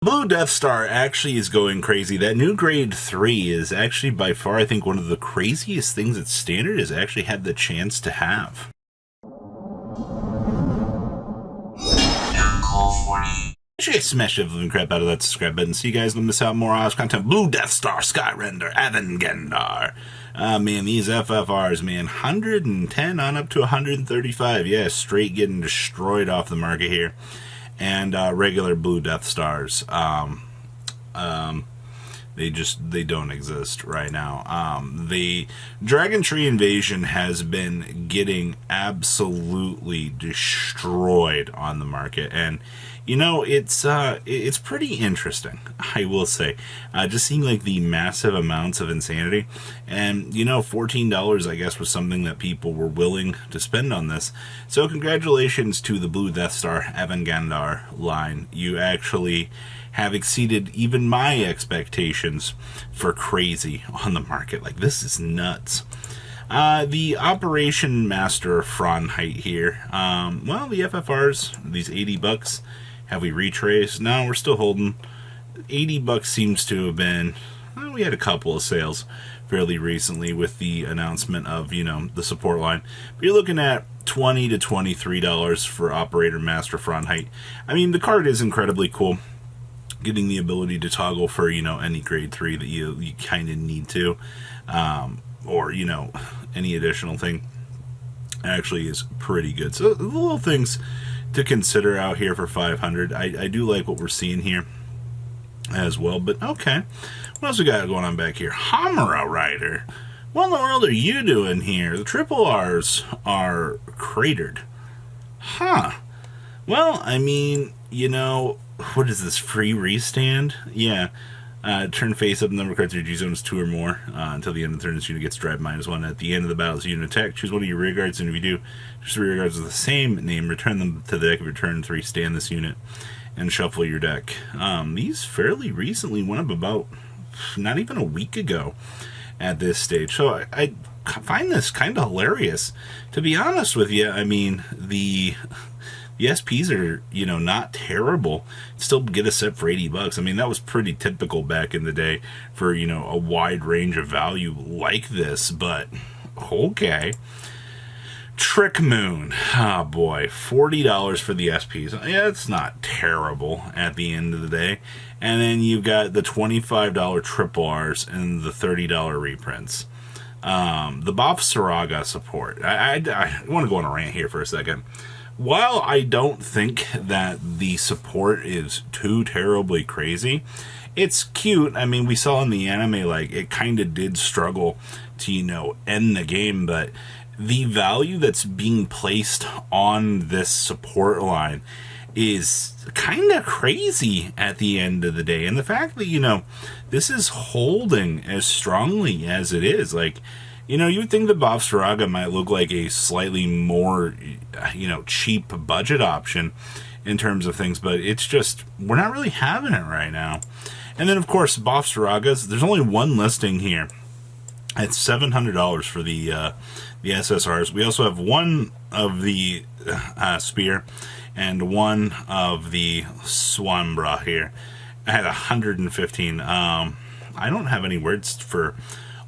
Blue Deathstar actually is going crazy. That new grade 3 is actually by far, I think, one of the craziest things that Standard has actually had the chance to have. Actually, I smashed the living crap out of that subscribe button so you guys don't miss out more awesome content. Blue Deathstar, Skyrender, Avengandar. Man, these FFRs, man, 110 on up to 135. Yeah, straight getting destroyed off the market here. And regular Blue Death Stars, they don't exist right now. The Dragon Tree Invasion has been getting absolutely destroyed on the market, and you know it's pretty interesting, I will say. Just seeing like the massive amounts of insanity, and you know, $14 I guess was something that people were willing to spend on this. So congratulations to the Blue Death Star Avengandar line. You actually have exceeded even my expectations for crazy on the market. Like, this is nuts. The Operation Master Fahrenheit here. Well, the FFRs, these $80. Have we retraced? No, we're still holding. $80 seems to have been, well, we had a couple of sales fairly recently with the announcement of, you know, the support line. But you're looking at $20 to $23 for Operator Master Fahrenheit. I mean, the card is incredibly cool. Getting the ability to toggle for, you know, any grade 3 that you kind of need to, or, you know, any additional thing actually is pretty good. So the little things to consider out here for 500. I do like what we're seeing here as well, but okay. What else we got going on back here? Hamara Rider. What in the world are you doing here? The triple R's are cratered. Huh. Well, I mean, you know, what is this, free restand? Yeah. Turn face up, number of cards in your G zone is 2 or more. Until the end of the turn, this unit gets drive -1. At the end of the battle, as a unit attack, choose one of your rear guards, and if you do, choose the rear guards with the same name, return them to the deck. If you turn 3, stand this unit, and shuffle your deck. These fairly recently went up about not even a week ago at this stage. So I find this kind of hilarious. To be honest with you, I mean, the SPs are, you know, not terrible. Still get a set for $80. I mean, that was pretty typical back in the day for, you know, a wide range of value like this, but okay. Trick Moon. Oh boy, $40 for the SPs. Yeah, it's not terrible at the end of the day. And then you've got the $25 triple Rs and the $30 reprints. The Boff Saraga support. I want to go on a rant here for a second. While I don't think that the support is too terribly crazy, it's cute. I mean, we saw in the anime, like, it kind of did struggle to, you know, end the game, but the value that's being placed on this support line is kind of crazy at the end of the day. And the fact that, you know, this is holding as strongly as it is, like, you know, you would think the Boff Saraga might look like a slightly more, you know, cheap budget option in terms of things, but it's just, we're not really having it right now. And then, of course, Boff Saragas, there's only one listing here. It's $700 for the SSRs. We also have one of the Spear and one of the Swambra here at 115. I don't have any words for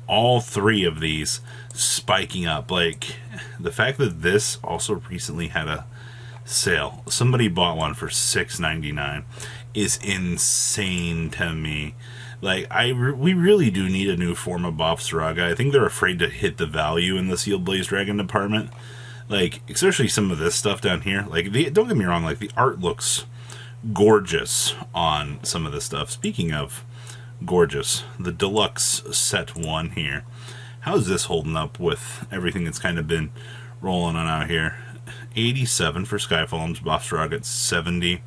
all 3 of these spiking up. Like, the fact that this also recently had a sale, somebody bought one for $6.99, is insane to me. Like, we really do need a new form of Boff Saraga. I think they're afraid to hit the value in the Sealed Blaze Dragon department. Like, especially some of this stuff down here. Like, don't get me wrong, like, the art looks gorgeous on some of this stuff. Speaking of gorgeous, the deluxe set 1 here. How's this holding up with everything that's kind of been rolling on out here? 87 for Skyfall's Boff Saraga at 70.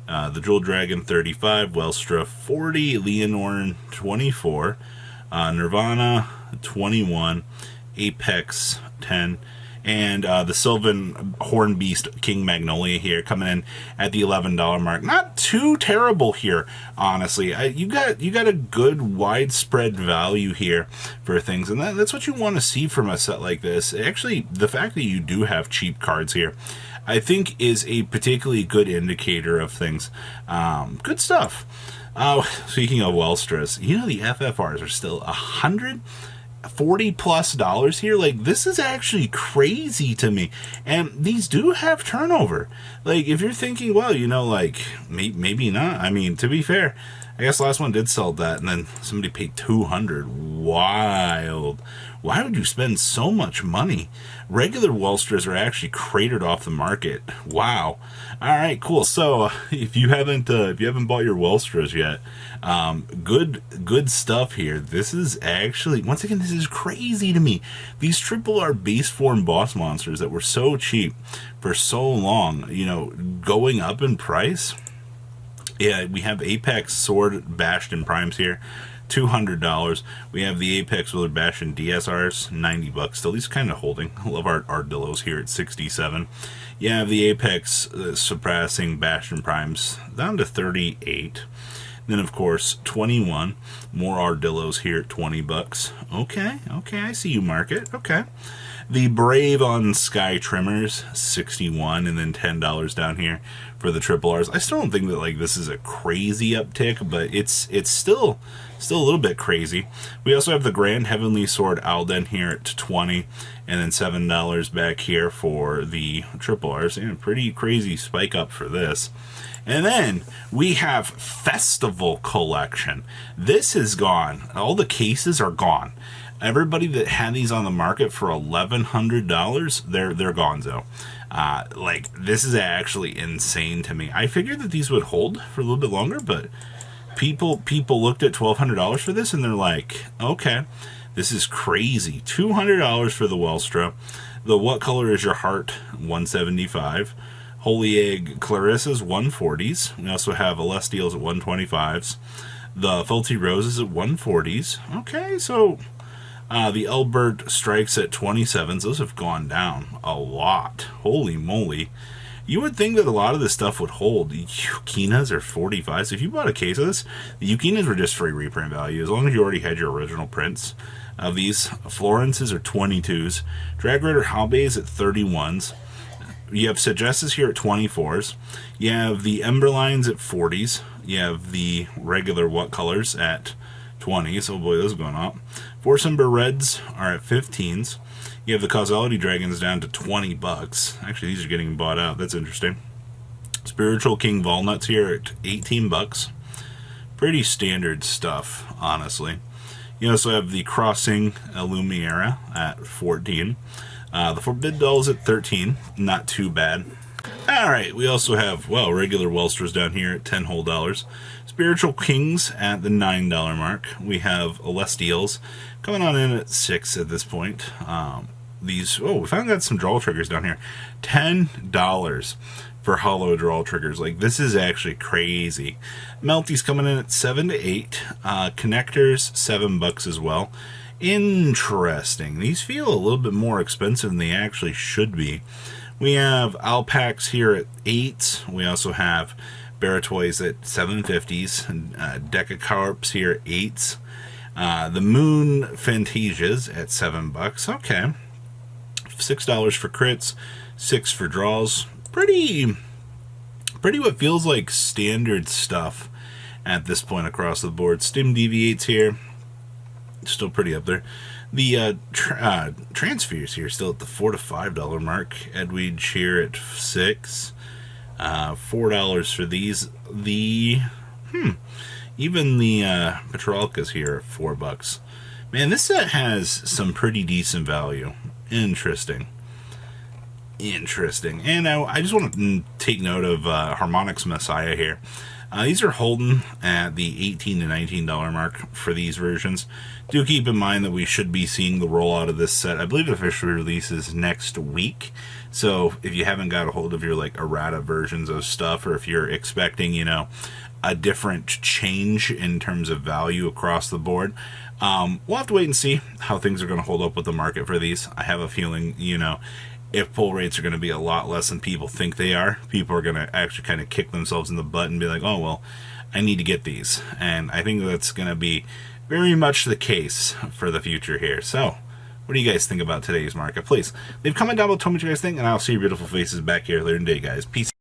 The Jewel Dragon 35, Welstra 40, Leonorn 24, Nirvana 21, Apex 10, and the Sylvan Horn Beast King Magnolia here coming in at the $11 mark. Not too terrible here, honestly. You got a good widespread value here for things, and that's what you want to see from a set like this. Actually, the fact that you do have cheap cards here, I think is a particularly good indicator of things. Good stuff. Speaking of Wellstras, you know the FFRs are still $140+ here. Like, this is actually crazy to me, and these do have turnover. Like, if you're thinking, well, you know, like maybe not. I mean, to be fair, I guess last one did sell that, and then somebody paid $200. Wild. Why would you spend so much money? Regular Wellstras are actually cratered off the market. Wow. All right, cool. So if you haven't bought your Wellstras yet, good stuff here. This is actually, once again, this is crazy to me. These triple R base form boss monsters that were so cheap for so long, you know, going up in price. Yeah, we have Apex Sword Bastion Primes here, $200. We have the Apex Wizard Bastion DSRs, $90. Still, these kind of holding. I love our Ardillos here at $67. You have the Apex Surpassing Bastion Primes down to $38. Then, of course, 21. More Ardillos here at $20. Okay, I see you, market. Okay. The Brave on Sky Trimmers, $61, and then $10 down here for the triple R's. I still don't think that, like, this is a crazy uptick, but it's still a little bit crazy. We also have the Grand Heavenly Sword Alden here at $20, and then $7 back here for the triple R's. And a pretty crazy spike up for this. And then we have Festival Collection. This is gone. All the cases are gone. Everybody that had these on the market for $1,100, they're gonzo. Like, this is actually insane to me. I figured that these would hold for a little bit longer, but people looked at $1,200 for this, and they're like, okay, this is crazy. $200 for the Wellstra. The What Color Is Your Heart, $175. Holy Egg Clarissa's, $140s. We also have Celestials at $125s. The Faulty Roses at $140s. Okay, so the Elbert Strikes at $27s. Those have gone down a lot. Holy moly. You would think that a lot of this stuff would hold. The Yukinas are $45. So if you bought a case of this, the Yukinas were just free reprint value, as long as you already had your original prints of these. Florences are $22s. Drag Raider Halbeys at $31s. You have Sagesses here at $24s. You have the Emberlines at $40s. You have the regular What Colors at $20s. Oh boy, those are going up. Force Ember Reds are at $15s. You have the Causality Dragons down to $20. Actually, these are getting bought out. That's interesting. Spiritual King Walnuts here at $18. Pretty standard stuff, honestly. You also have the Crossing Lumiera at $14. The Forbid Dolls at $13. Not too bad. Alright, we also have, well, regular Wellstras down here at $10 whole. Spiritual Kings at the $9 mark. We have Celestials coming on in at $6 at this point. We finally got some draw triggers down here. $10 for hollow draw triggers. Like, this is actually crazy. Melty's coming in at $7 to $8. Connectors, $7 as well. Interesting. These feel a little bit more expensive than they actually should be. We have Alpacs here at $8. We also have Baratoys at $7.50s. Decacarps here at $8s. The Moon Fantasias at $7. Okay. $6 for crits, $6 for draws. Pretty what feels like standard stuff at this point across the board. Stim Deviates here, still pretty up there. The Transfers here still at the $4 to $5 mark. Edwidge here at $6. $4 for these. Even the Petrolkas here at $4. Man, this set has some pretty decent value. Interesting. And I just want to take note of Harmonics Messiah here. These are holding at the $18 to $19 mark for these versions. Do keep in mind that we should be seeing the rollout of this set. I believe the official release is next week. So if you haven't got a hold of your like errata versions of stuff, or if you're expecting, you know, a different change in terms of value across the board, we'll have to wait and see how things are going to hold up with the market for these. I have a feeling, you know, if pull rates are going to be a lot less than people think they are, people are going to actually kind of kick themselves in the butt and be like, oh, well, I need to get these. And I think that's going to be very much the case for the future here. So, What do you guys think about today's market? Please leave a comment down below, tell me what you guys think, and I'll see your beautiful faces back here later in the day, guys. Peace.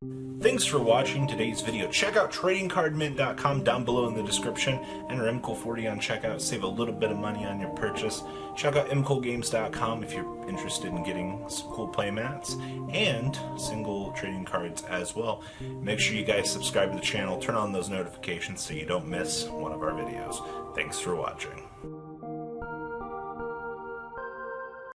Thanks for watching today's video. Check out tradingcardmint.com down below in the description. Enter MCOL40 on checkout. Save a little bit of money on your purchase. Check out mcolgames.com if you're interested in getting some cool play mats and single trading cards as well. Make sure you guys subscribe to the channel. Turn on those notifications so you don't miss one of our videos. Thanks for watching.